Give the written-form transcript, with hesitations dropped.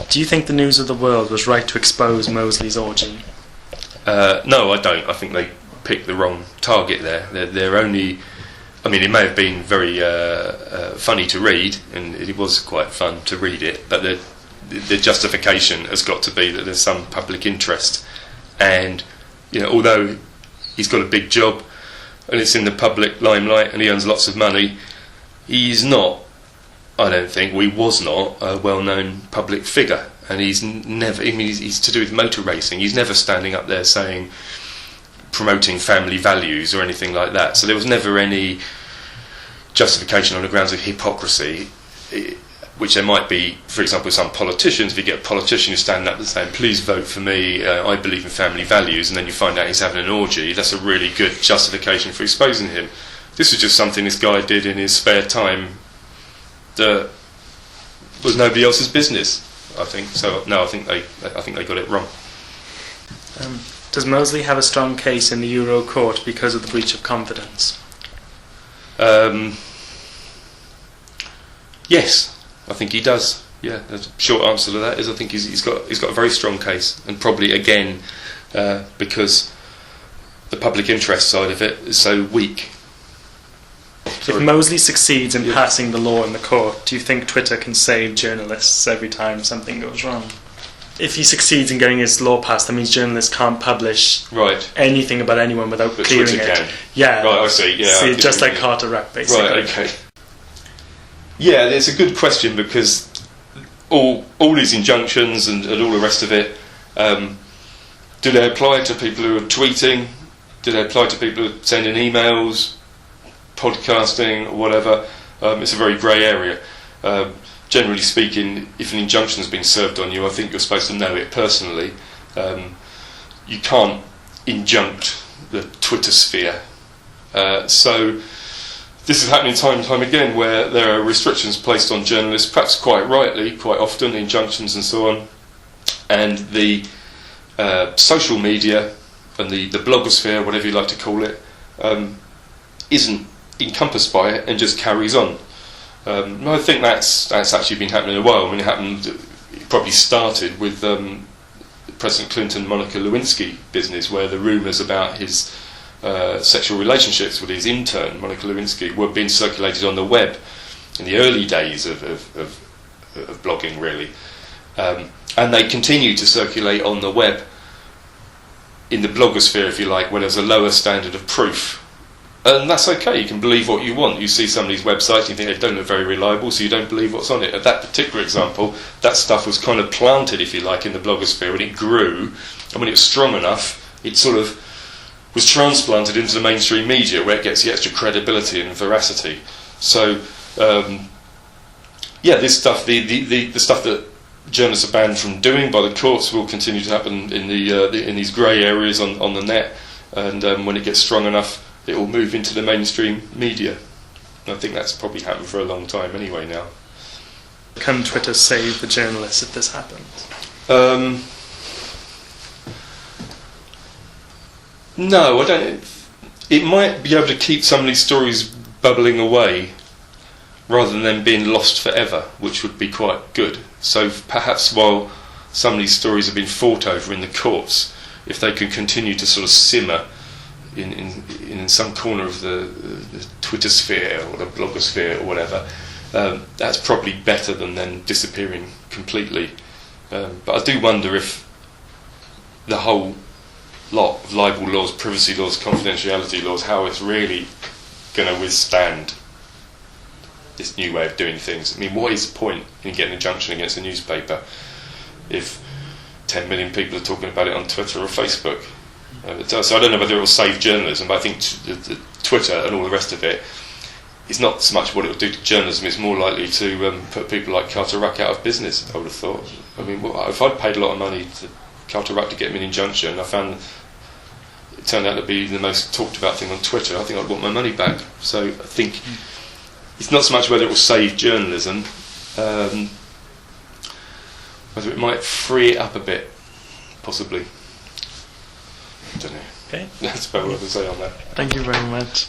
Do you think the News of the World was right to expose Mosley's orgy? No, I don't. I think they picked the wrong target there. They're only... I mean, it may have been very funny to read, and it was quite fun to read it, but the justification has got to be that there's some public interest. And, you know, although he's got a big job and it's in the public limelight and he earns lots of money, he's not, I don't think, he was not a well-known public figure. And he's never, I mean, he's to do with motor racing. He's never standing up there saying, promoting family values or anything like that. So there was never any justification on the grounds of hypocrisy, which there might be, for example, some politicians. If you get a politician who's standing up and saying, please vote for me, I believe in family values, and then you find out he's having an orgy, that's a really good justification for exposing him. This was just something this guy did in his spare time that was nobody else's business, I think. So no, I think they got it wrong. Does Mosley have a strong case in the Euro court because of the breach of confidence? Yes, I think he does. Yeah, the short answer to that is I think he's got a very strong case, and probably again because the public interest side of it is so weak. If Mosley succeeds in passing the law in the court, do you think Twitter can save journalists every time something goes wrong? If he succeeds in getting his law passed, that means journalists can't publish anything about anyone without clearing Twitter it. Can. Yeah, right. I see. Yeah, see, just like Carteret, basically. Right. Okay. Yeah, it's a good question, because all these injunctions and all the rest of it, do they apply to people who are tweeting? Do they apply to people who are sending emails, podcasting, or whatever? It's a very grey area. Generally speaking, if an injunction has been served on you, I think you're supposed to know it personally. You can't injunct the Twitter sphere. So this is happening time and time again, where there are restrictions placed on journalists, perhaps quite rightly, quite often, injunctions and so on. And the social media and the blogosphere, whatever you like to call it, isn't encompassed by it and just carries on. I think that's actually been happening a while. I mean, it probably started with President Clinton, Monica Lewinsky business, where the rumours about his sexual relationships with his intern, Monica Lewinsky, were being circulated on the web in the early days of blogging, really. And they continue to circulate on the web in the blogosphere, if you like, where there's a lower standard of proof. And that's okay, you can believe what you want. You see some of these websites, you think they don't look very reliable, so you don't believe what's on it. At that particular example, that stuff was kind of planted, if you like, in the blogosphere, and it grew, and when it was strong enough, it sort of was transplanted into the mainstream media, where it gets the extra credibility and veracity. So, this stuff, the stuff that journalists are banned from doing by the courts, will continue to happen in in these grey areas on the net, and when it gets strong enough, it will move into the mainstream media. And I think that's probably happened for a long time anyway now. Can Twitter save the journalists if this happens? No, I don't. It might be able to keep some of these stories bubbling away rather than them being lost forever, which would be quite good. So perhaps while some of these stories have been fought over in the courts, if they can continue to sort of simmer in some corner of the Twitter sphere or the blogosphere or whatever, that's probably better than then disappearing completely. But I do wonder if the whole lot of libel laws, privacy laws, confidentiality laws, how it's really going to withstand this new way of doing things. I mean, what is the point in getting an injunction against a newspaper if 10 million people are talking about it on Twitter or Facebook? So I don't know whether it will save journalism, but I think the Twitter and all the rest of it is not so much what it will do to journalism, it's more likely to put people like Carteret out of business, I would have thought. I mean, if I'd paid a lot of money to Carteret to get me an injunction, I found it turned out to be the most talked about thing on Twitter, I think I'd want my money back. So I think it's not so much whether it will save journalism, whether it might free it up a bit, possibly. I don't know. Okay. That's about what I can say on that. Thank you very much.